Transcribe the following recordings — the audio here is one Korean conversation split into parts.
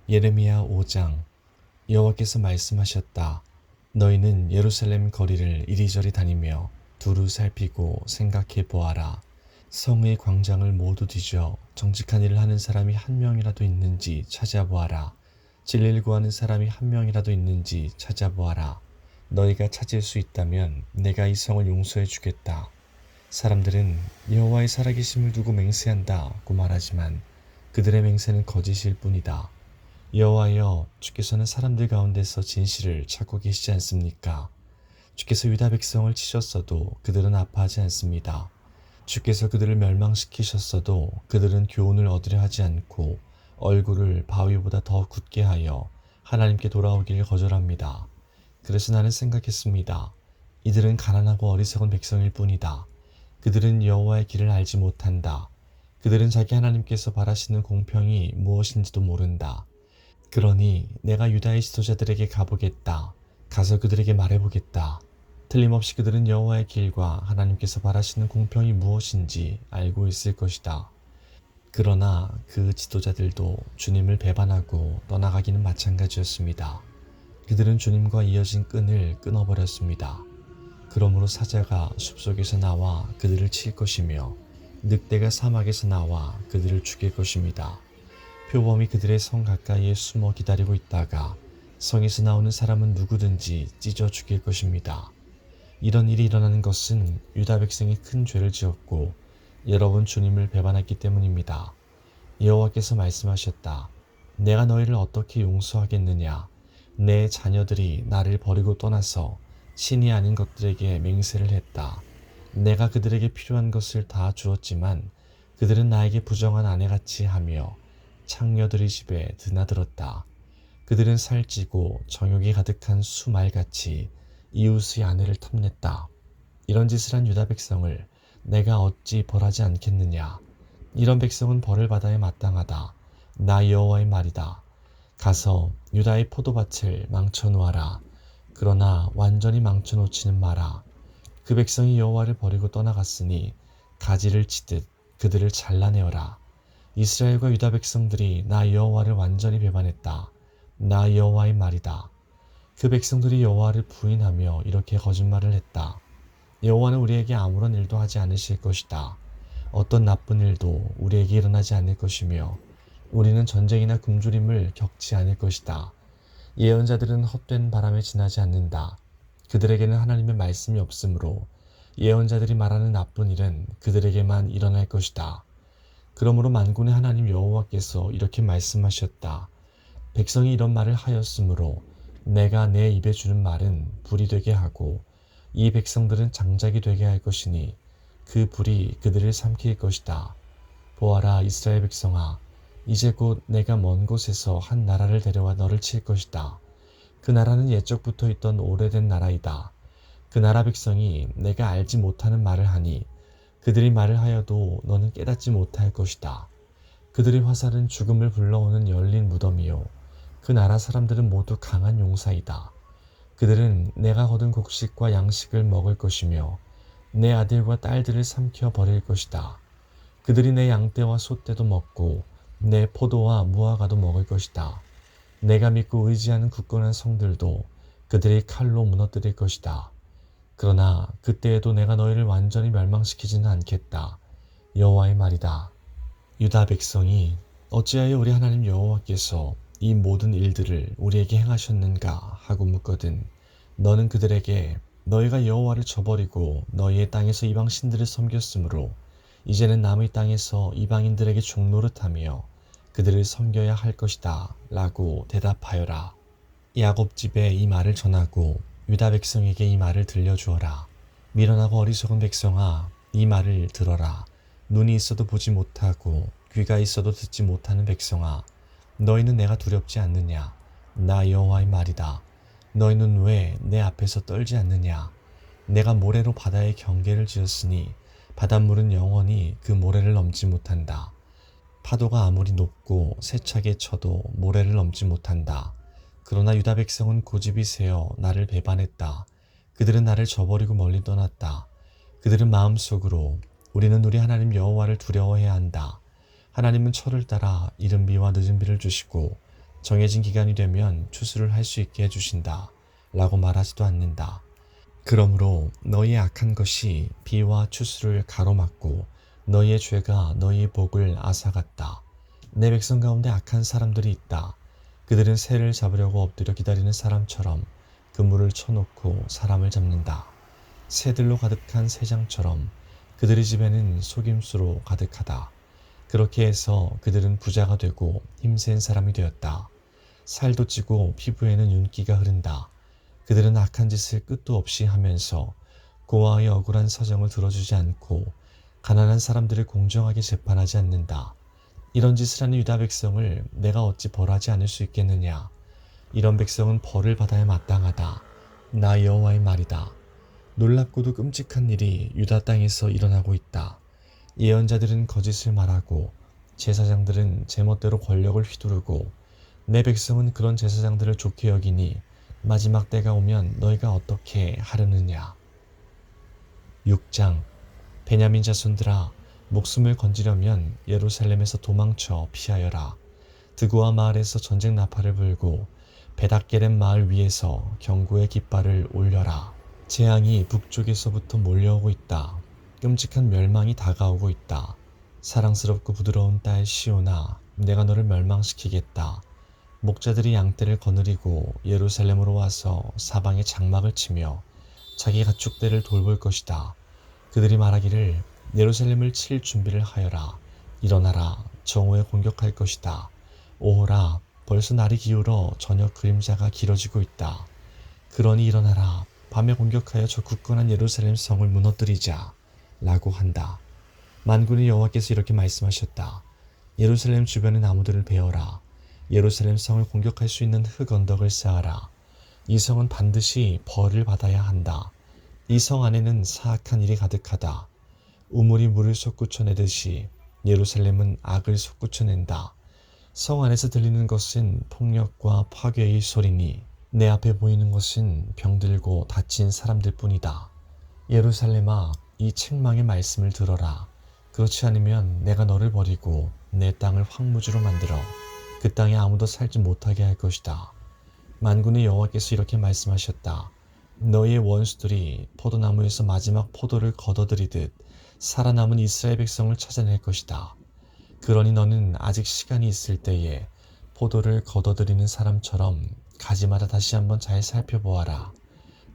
예레미야 5장. 여호와께서 말씀하셨다. 너희는 예루살렘 거리를 이리저리 다니며 두루 살피고 생각해 보아라. 성의 광장을 모두 뒤져 정직한 일을 하는 사람이 한 명이라도 있는지 찾아보아라. 진리를 구하는 사람이 한 명이라도 있는지 찾아보아라. 너희가 찾을 수 있다면 내가 이 성을 용서해 주겠다. 사람들은 여호와의 살아계심을 두고 맹세한다고 말하지만 그들의 맹세는 거짓일 뿐이다. 여호와여, 주께서는 사람들 가운데서 진실을 찾고 계시지 않습니까? 주께서 유다 백성을 치셨어도 그들은 아파하지 않습니다. 주께서 그들을 멸망시키셨어도 그들은 교훈을 얻으려 하지 않고 얼굴을 바위보다 더 굳게 하여 하나님께 돌아오기를 거절합니다. 그래서 나는 생각했습니다. 이들은 가난하고 어리석은 백성일 뿐이다. 그들은 여호와의 길을 알지 못한다. 그들은 자기 하나님께서 바라시는 공평이 무엇인지도 모른다. 그러니 내가 유다의 지도자들에게 가보겠다. 가서 그들에게 말해보겠다. 틀림없이 그들은 여호와의 길과 하나님께서 바라시는 공평이 무엇인지 알고 있을 것이다. 그러나 그 지도자들도 주님을 배반하고 떠나가기는 마찬가지였습니다. 그들은 주님과 이어진 끈을 끊어버렸습니다. 그러므로 사자가 숲속에서 나와 그들을 칠 것이며 늑대가 사막에서 나와 그들을 죽일 것입니다. 표범이 그들의 성 가까이에 숨어 기다리고 있다가 성에서 나오는 사람은 누구든지 찢어 죽일 것입니다. 이런 일이 일어나는 것은 유다 백성이 큰 죄를 지었고 여러 번 주님을 배반했기 때문입니다. 여호와께서 말씀하셨다. 내가 너희를 어떻게 용서하겠느냐? 내 자녀들이 나를 버리고 떠나서 신이 아닌 것들에게 맹세를 했다. 내가 그들에게 필요한 것을 다 주었지만 그들은 나에게 부정한 아내같이 하며 창녀들의 집에 드나들었다. 그들은 살찌고 정욕이 가득한 수말같이 이웃의 아내를 탐냈다. 이런 짓을 한 유다 백성을 내가 어찌 벌하지 않겠느냐. 이런 백성은 벌을 받아야 마땅하다. 나 여호와의 말이다. 가서 유다의 포도밭을 망쳐놓아라. 그러나 완전히 망쳐놓지는 마라. 그 백성이 여호와를 버리고 떠나갔으니 가지를 치듯 그들을 잘라내어라. 이스라엘과 유다 백성들이 나 여호와를 완전히 배반했다. 나 여호와의 말이다. 그 백성들이 여호와를 부인하며 이렇게 거짓말을 했다. 여호와는 우리에게 아무런 일도 하지 않으실 것이다. 어떤 나쁜 일도 우리에게 일어나지 않을 것이며 우리는 전쟁이나 굶주림을 겪지 않을 것이다. 예언자들은 헛된 바람에 지나지 않는다. 그들에게는 하나님의 말씀이 없으므로 예언자들이 말하는 나쁜 일은 그들에게만 일어날 것이다. 그러므로 만군의 하나님 여호와께서 이렇게 말씀하셨다. 백성이 이런 말을 하였으므로 내가 내 입에 주는 말은 불이 되게 하고 이 백성들은 장작이 되게 할 것이니 그 불이 그들을 삼킬 것이다. 보아라 이스라엘 백성아, 이제 곧 내가 먼 곳에서 한 나라를 데려와 너를 칠 것이다. 그 나라는 옛적부터 있던 오래된 나라이다. 그 나라 백성이 내가 알지 못하는 말을 하니 그들이 말을 하여도 너는 깨닫지 못할 것이다. 그들의 화살은 죽음을 불러오는 열린 무덤이요. 그 나라 사람들은 모두 강한 용사이다. 그들은 내가 거둔 곡식과 양식을 먹을 것이며 내 아들과 딸들을 삼켜 버릴 것이다. 그들이 내 양떼와 소떼도 먹고 내 포도와 무화과도 먹을 것이다. 내가 믿고 의지하는 굳건한 성들도 그들의 칼로 무너뜨릴 것이다. 그러나 그때에도 내가 너희를 완전히 멸망시키지는 않겠다. 여호와의 말이다. 유다 백성이 어찌하여 우리 하나님 여호와께서 이 모든 일들을 우리에게 행하셨는가 하고 묻거든 너는 그들에게 너희가 여호와를 저버리고 너희의 땅에서 이방 신들을 섬겼으므로 이제는 남의 땅에서 이방인들에게 종노릇하며 그들을 섬겨야 할 것이다 라고 대답하여라. 야곱 집에 이 말을 전하고 유다 백성에게 이 말을 들려주어라. 미련하고 어리석은 백성아, 이 말을 들어라. 눈이 있어도 보지 못하고 귀가 있어도 듣지 못하는 백성아, 너희는 내가 두렵지 않느냐? 나 여호와의 말이다. 너희는 왜 내 앞에서 떨지 않느냐? 내가 모래로 바다의 경계를 지었으니 바닷물은 영원히 그 모래를 넘지 못한다. 파도가 아무리 높고 세차게 쳐도 모래를 넘지 못한다. 그러나 유다 백성은 고집이 세어 나를 배반했다. 그들은 나를 저버리고 멀리 떠났다. 그들은 마음속으로 우리는 우리 하나님 여호와를 두려워해야 한다. 하나님은 철을 따라 이른 비와 늦은 비를 주시고 정해진 기간이 되면 추수를 할 수 있게 해주신다 라고 말하지도 않는다. 그러므로 너희의 악한 것이 비와 추수를 가로막고 너희의 죄가 너희의 복을 앗아갔다. 내 백성 가운데 악한 사람들이 있다. 그들은 새를 잡으려고 엎드려 기다리는 사람처럼 그물을 쳐놓고 사람을 잡는다. 새들로 가득한 새장처럼 그들의 집에는 속임수로 가득하다. 그렇게 해서 그들은 부자가 되고 힘센 사람이 되었다. 살도 찌고 피부에는 윤기가 흐른다. 그들은 악한 짓을 끝도 없이 하면서 고아의 억울한 사정을 들어주지 않고 가난한 사람들을 공정하게 재판하지 않는다. 이런 짓을 하는 유다 백성을 내가 어찌 벌하지 않을 수 있겠느냐. 이런 백성은 벌을 받아야 마땅하다. 나 여호와의 말이다. 놀랍고도 끔찍한 일이 유다 땅에서 일어나고 있다. 예언자들은 거짓을 말하고 제사장들은 제멋대로 권력을 휘두르고 내 백성은 그런 제사장들을 좋게 여기니 마지막 때가 오면 너희가 어떻게 하려느냐. 6장. 베냐민 자손들아, 목숨을 건지려면 예루살렘에서 도망쳐 피하여라. 드고아 마을에서 전쟁 나팔을 불고 베닥게렘 마을 위에서 경고의 깃발을 올려라. 재앙이 북쪽에서부터 몰려오고 있다. 끔찍한 멸망이 다가오고 있다. 사랑스럽고 부드러운 딸 시온아, 내가 너를 멸망시키겠다. 목자들이 양떼를 거느리고 예루살렘으로 와서 사방에 장막을 치며 자기 가축대를 돌볼 것이다. 그들이 말하기를 예루살렘을 칠 준비를 하여라. 일어나라, 정오에 공격할 것이다. 오호라, 벌써 날이 기울어 저녁 그림자가 길어지고 있다. 그러니 일어나라, 밤에 공격하여 저 굳건한 예루살렘 성을 무너뜨리자 라고 한다. 만군의 여호와께서 이렇게 말씀하셨다. 예루살렘 주변의 나무들을 베어라. 예루살렘 성을 공격할 수 있는 흙 언덕을 쌓아라. 이 성은 반드시 벌을 받아야 한다. 이 성 안에는 사악한 일이 가득하다. 우물이 물을 솟구쳐내듯이 예루살렘은 악을 솟구쳐낸다. 성 안에서 들리는 것은 폭력과 파괴의 소리니 내 앞에 보이는 것은 병들고 다친 사람들 뿐이다. 예루살렘아, 이 책망의 말씀을 들어라. 그렇지 않으면 내가 너를 버리고 내 땅을 황무지로 만들어 그 땅에 아무도 살지 못하게 할 것이다. 만군의 여호와께서 이렇게 말씀하셨다. 너희의 원수들이 포도나무에서 마지막 포도를 걷어들이듯 살아남은 이스라엘 백성을 찾아낼 것이다. 그러니 너는 아직 시간이 있을 때에 포도를 걷어들이는 사람처럼 가지마다 다시 한번 잘 살펴보아라.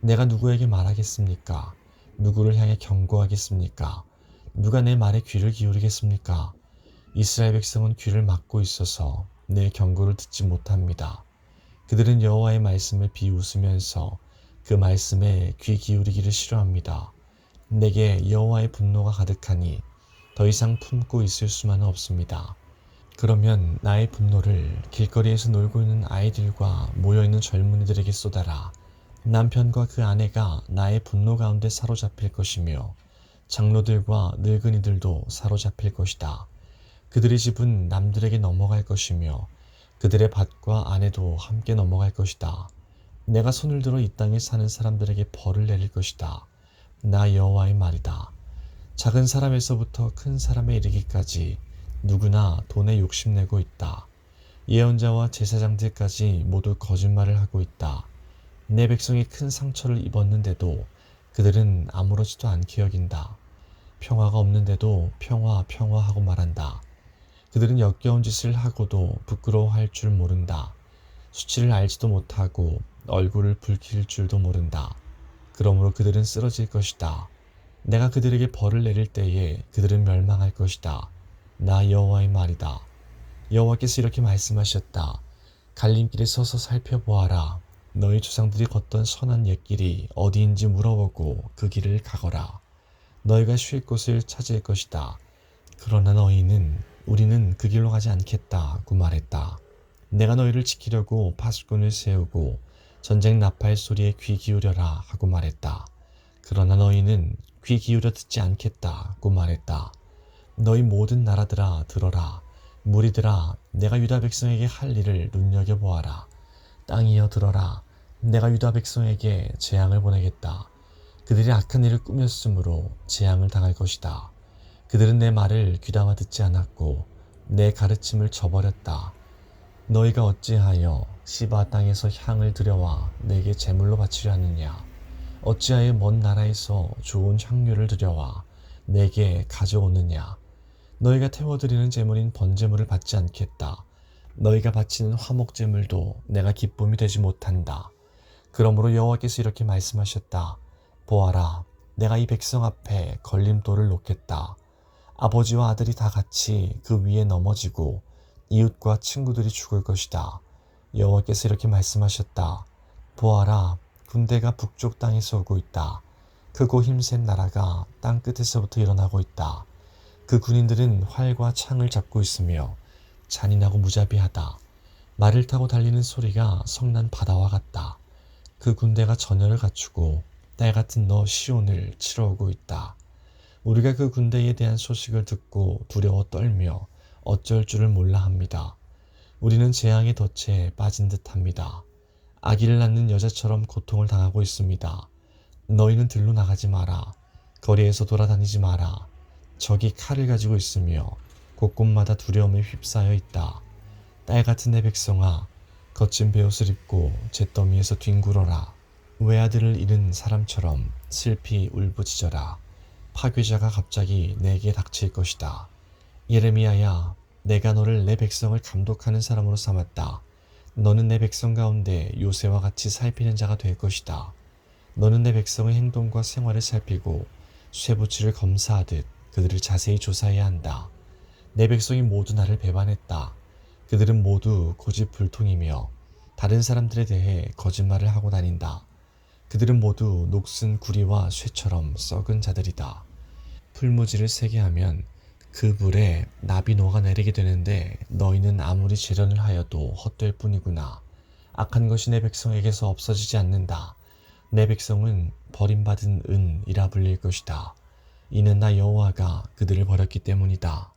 내가 누구에게 말하겠습니까? 누구를 향해 경고하겠습니까? 누가 내 말에 귀를 기울이겠습니까? 이스라엘 백성은 귀를 막고 있어서 내 경고를 듣지 못합니다. 그들은 여호와의 말씀을 비웃으면서 그 말씀에 귀 기울이기를 싫어합니다. 내게 여호와의 분노가 가득하니 더 이상 품고 있을 수만은 없습니다. 그러면 나의 분노를 길거리에서 놀고 있는 아이들과 모여있는 젊은이들에게 쏟아라. 남편과 그 아내가 나의 분노 가운데 사로잡힐 것이며 장로들과 늙은이들도 사로잡힐 것이다. 그들의 집은 남들에게 넘어갈 것이며 그들의 밭과 아내도 함께 넘어갈 것이다. 내가 손을 들어 이 땅에 사는 사람들에게 벌을 내릴 것이다. 나 여호와의 말이다. 작은 사람에서부터 큰 사람에 이르기까지 누구나 돈에 욕심내고 있다. 예언자와 제사장들까지 모두 거짓말을 하고 있다. 내 백성이 큰 상처를 입었는데도 그들은 아무렇지도 않게 여긴다. 평화가 없는데도 평화 하고 말한다. 그들은 역겨운 짓을 하고도 부끄러워할 줄 모른다. 수치를 알지도 못하고 얼굴을 붉힐 줄도 모른다. 그러므로 그들은 쓰러질 것이다. 내가 그들에게 벌을 내릴 때에 그들은 멸망할 것이다. 나 여호와의 말이다. 여호와께서 이렇게 말씀하셨다. 갈림길에 서서 살펴보아라. 너희 조상들이 걷던 선한 옛길이 어디인지 물어보고 그 길을 가거라. 너희가 쉴 곳을 찾을 것이다. 그러나 너희는 우리는 그 길로 가지 않겠다고 말했다. 내가 너희를 지키려고 파수꾼을 세우고 전쟁 나팔 소리에 귀 기울여라 하고 말했다. 그러나 너희는 귀 기울여 듣지 않겠다고 말했다. 너희 모든 나라들아 들어라. 무리들아, 내가 유다 백성에게 할 일을 눈여겨보아라. 땅이여 들어라. 내가 유다 백성에게 재앙을 보내겠다. 그들이 악한 일을 꾸몄으므로 재앙을 당할 것이다. 그들은 내 말을 귀담아 듣지 않았고 내 가르침을 저버렸다. 너희가 어찌하여 시바 땅에서 향을 들여와 내게 제물로 바치려 하느냐? 어찌하여 먼 나라에서 좋은 향료를 들여와 내게 가져오느냐? 너희가 태워드리는 제물인 번제물을 받지 않겠다. 너희가 바치는 화목제물도 내가 기쁨이 되지 못한다. 그러므로 여호와께서 이렇게 말씀하셨다. 보아라, 내가 이 백성 앞에 걸림돌을 놓겠다. 아버지와 아들이 다 같이 그 위에 넘어지고 이웃과 친구들이 죽을 것이다. 여호와께서 이렇게 말씀하셨다. 보아라, 군대가 북쪽 땅에서 오고 있다. 크고 힘센 나라가 땅 끝에서부터 일어나고 있다. 그 군인들은 활과 창을 잡고 있으며 잔인하고 무자비하다. 말을 타고 달리는 소리가 성난 바다와 같다. 그 군대가 전열을 갖추고 딸 같은 너 시온을 치러 오고 있다. 우리가 그 군대에 대한 소식을 듣고 두려워 떨며 어쩔 줄을 몰라 합니다. 우리는 재앙의 덫에 빠진 듯합니다. 아기를 낳는 여자처럼 고통을 당하고 있습니다. 너희는 들로 나가지 마라. 거리에서 돌아다니지 마라. 적이 칼을 가지고 있으며 곳곳마다 두려움에 휩싸여 있다. 딸 같은 내 백성아, 거친 베옷을 입고 잿더미에서 뒹굴어라. 외아들을 잃은 사람처럼 슬피 울부짖어라. 파괴자가 갑자기 내게 닥칠 것이다. 예레미야야, 내가 너를 내 백성을 감독하는 사람으로 삼았다. 너는 내 백성 가운데 요새와 같이 살피는 자가 될 것이다. 너는 내 백성의 행동과 생활을 살피고 쇠붙이를 검사하듯 그들을 자세히 조사해야 한다. 내 백성이 모두 나를 배반했다. 그들은 모두 고집불통이며 다른 사람들에 대해 거짓말을 하고 다닌다. 그들은 모두 녹슨 구리와 쇠처럼 썩은 자들이다. 풀무지를 세게 하면 그 불에 납이 녹아내리게 되는데 너희는 아무리 재련을 하여도 헛될 뿐이구나. 악한 것이 내 백성에게서 없어지지 않는다. 내 백성은 버림받은 은이라 불릴 것이다. 이는 나 여호와가 그들을 버렸기 때문이다.